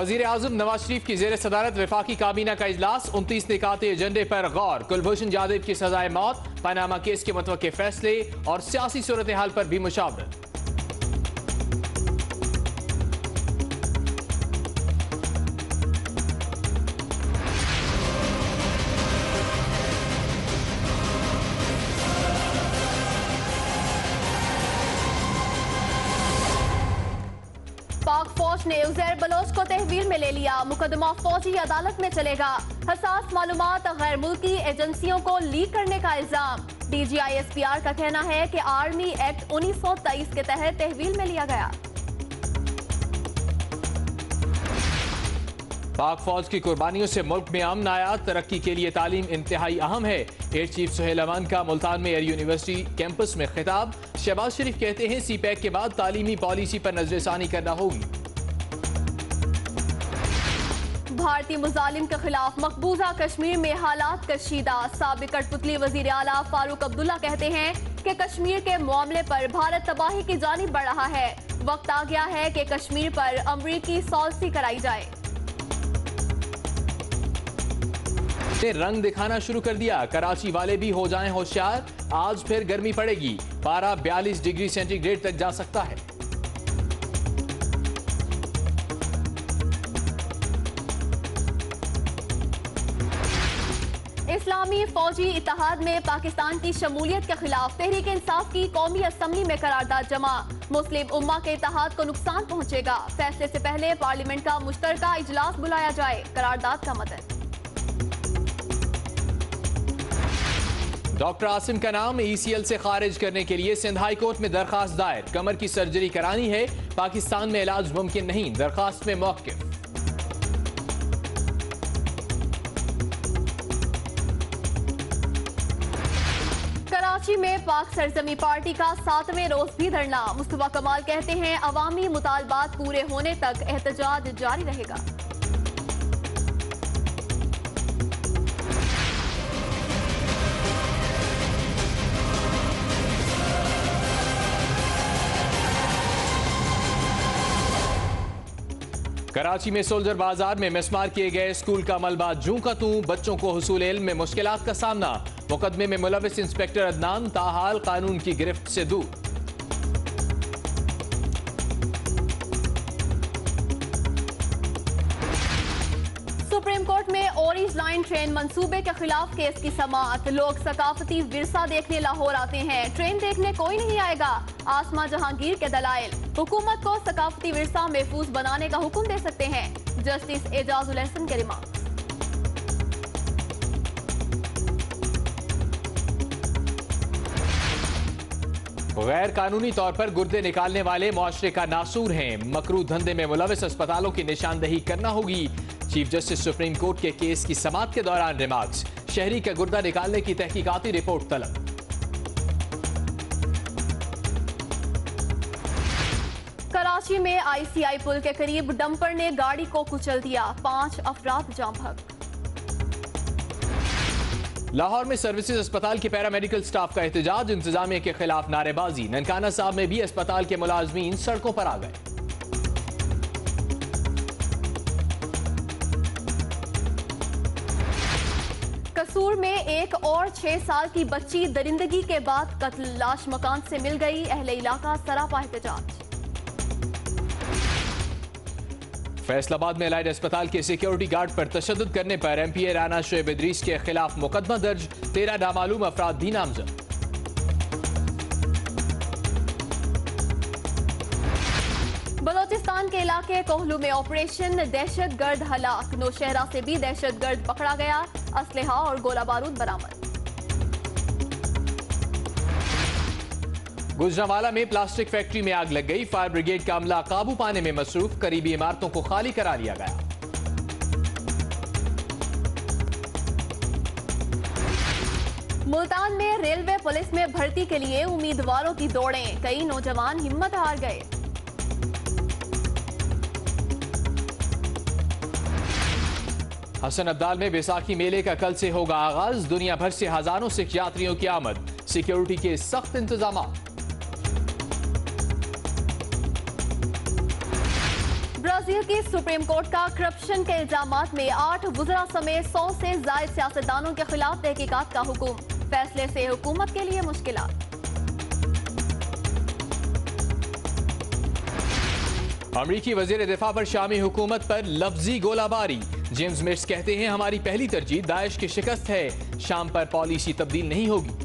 वजीर आजम नवाज शरीफ की जेर सदारत वफाकी काबीना का इजलास। 29 निकाते एजेंडे पर गौर। कुलभूषण जाधव की सजाए मौत, पनामा केस के मुतवक्के फैसले और सियासी सूरत हाल पर भी मुशावरत। पाक फौज ने उजैर बलोच को तहवील में ले लिया। मुकदमा फौजी अदालत में चलेगा। हसास मालूमात गैर मुल्की एजेंसियों को लीक करने का इल्जाम। DGISPR का कहना है कि आर्मी एक्ट 1923 के तहत तहवील में लिया गया। पाक फौज की कुर्बानियों से मुल्क में अमन आया। तरक्की के लिए तालीम इंतहाई अहम है। एयर चीफ सुहेल अमान का मुल्तान में एयर यूनिवर्सिटी कैंपस में खिताब। शहबाज शरीफ कहते हैं CPEC के बाद तालीमी पॉलिसी पर नजरसानी करना होगी। भारतीय मुजालिम के खिलाफ मकबूजा कश्मीर में हालात कशीदा। साबिक कठपुतली वजीर आला फारूक अब्दुल्ला कहते हैं कि कश्मीर के मामले पर भारत तबाही की जानिब बढ़ रहा है। वक्त आ गया है कि कश्मीर पर अमरीकी सॉल्सी कराई जाए। ने रंग दिखाना शुरू कर दिया। कराची वाले भी हो जाएं होशियार। आज फिर गर्मी पड़ेगी। पारा 42 डिग्री सेंटीग्रेड तक जा सकता है। इस्लामी फौजी इत्तेहाद में पाकिस्तान की शमूलियत के खिलाफ तहरीक इंसाफ की कौमी असम्बली में करारदाद जमा। मुस्लिम उम्मा के इत्तेहाद को नुकसान पहुंचेगा। फैसले से पहले पार्लियामेंट का मुश्तरका इजलास बुलाया जाए। करारदाद का मदद। डॉक्टर आसिम का नाम ECL से खारिज करने के लिए सिंध हाई कोर्ट में दरखास्त दायर। कमर की सर्जरी करानी है। पाकिस्तान में इलाज मुमकिन नहीं। दरखास्त में मौक़िफ़। कराची में पाक सरजमी पार्टी का 7वें रोज भी धरना। मुस्तफा कमाल कहते हैं अवामी मुतालबात पूरे होने तक एहतजाज जारी रहेगा। कराची में सोल्जर बाजार में मिसमार किए गए स्कूल का मलबा जूं का तूं। बच्चों को हुसूल इल्म में मुश्किलात का सामना। मुकदमे में मुलविस इंस्पेक्टर अदनान ताहाल कानून की गिरफ्त से दूर। सुप्रीम कोर्ट में ऑरेंज लाइन ट्रेन मंसूबे के खिलाफ केस की समाअत। लोग सकाफती विरसा देखने लाहौर आते हैं। ट्रेन देखने कोई नहीं आएगा। आसमा जहांगीर के दलाइल। हुकूमत को सकाफती विरसा महफूज बनाने का हुक्म दे सकते हैं। जस्टिस एजाजुल एहसन के रिमार्क। गैर कानूनी तौर पर गुर्दे निकालने वाले मुआशरे का नासूर हैं। मकरू धंधे में मुलविस अस्पतालों की निशानदही करना होगी। चीफ जस्टिस सुप्रीम कोर्ट के केस की समाअत के दौरान रिमार्क्स। शहरी का गुर्दा निकालने की तहकीकाती रिपोर्ट तलब। कराची में ICI पुल के करीब डंपर ने गाड़ी को कुचल दिया। 5 अफराद जाम बहक। लाहौर में सर्विसेज अस्पताल के पैरामेडिकल स्टाफ का एहतजाज। इंतजामिया के खिलाफ नारेबाजी। ननकाना साहब में भी अस्पताल के मुलाजमीन सड़कों पर आ गए। कसूर में एक और 6 साल की बच्ची दरिंदगी के बाद कत्ल। लाश मकान से मिल गई। अहले इलाका सरापा एहतजाज। फैसलाबाद में एलाइड अस्पताल के सिक्योरिटी गार्ड पर तशद्दुद करने पर MPA राना शोएब इदरीस के खिलाफ मुकदमा दर्ज। 13 नामालूम अफराद भी नामजद। बलोचिस्तान के इलाके कोहलू में ऑपरेशन दहशतगर्द हलाक। नौशहरा से भी दहशतगर्द पकड़ा गया। असलहा और गोला बारूद बरामद। गुजरांवाला में प्लास्टिक फैक्ट्री में आग लग गई। फायर ब्रिगेड का अमला काबू पाने में मसरूफ। करीबी इमारतों को खाली करा लिया गया। मुल्तान में रेलवे पुलिस में भर्ती के लिए उम्मीदवारों की दौड़ें। कई नौजवान हिम्मत हार गए। हसन अब्दाल में बैसाखी मेले का कल से होगा आगाज। दुनिया भर से हजारों सिख यात्रियों की आमद। सिक्योरिटी के सख्त इंतजाम। बेनजीर की सुप्रीम कोर्ट का करप्शन के इल्जामात में 8 वुज़रा समेत 100 से ज़ायद सियासतदानों के खिलाफ तहकीकात का हुक्म। फैसले से हुकूमत के लिए मुश्किलात। अमरीकी वजीर दिफा पर शामी हुकूमत पर लफ्जी गोलाबारी। जेम्स मिट्स कहते हैं हमारी पहली तरजीह दाइश की शिकस्त है, शाम पर पॉलिसी तब्दील नहीं होगी।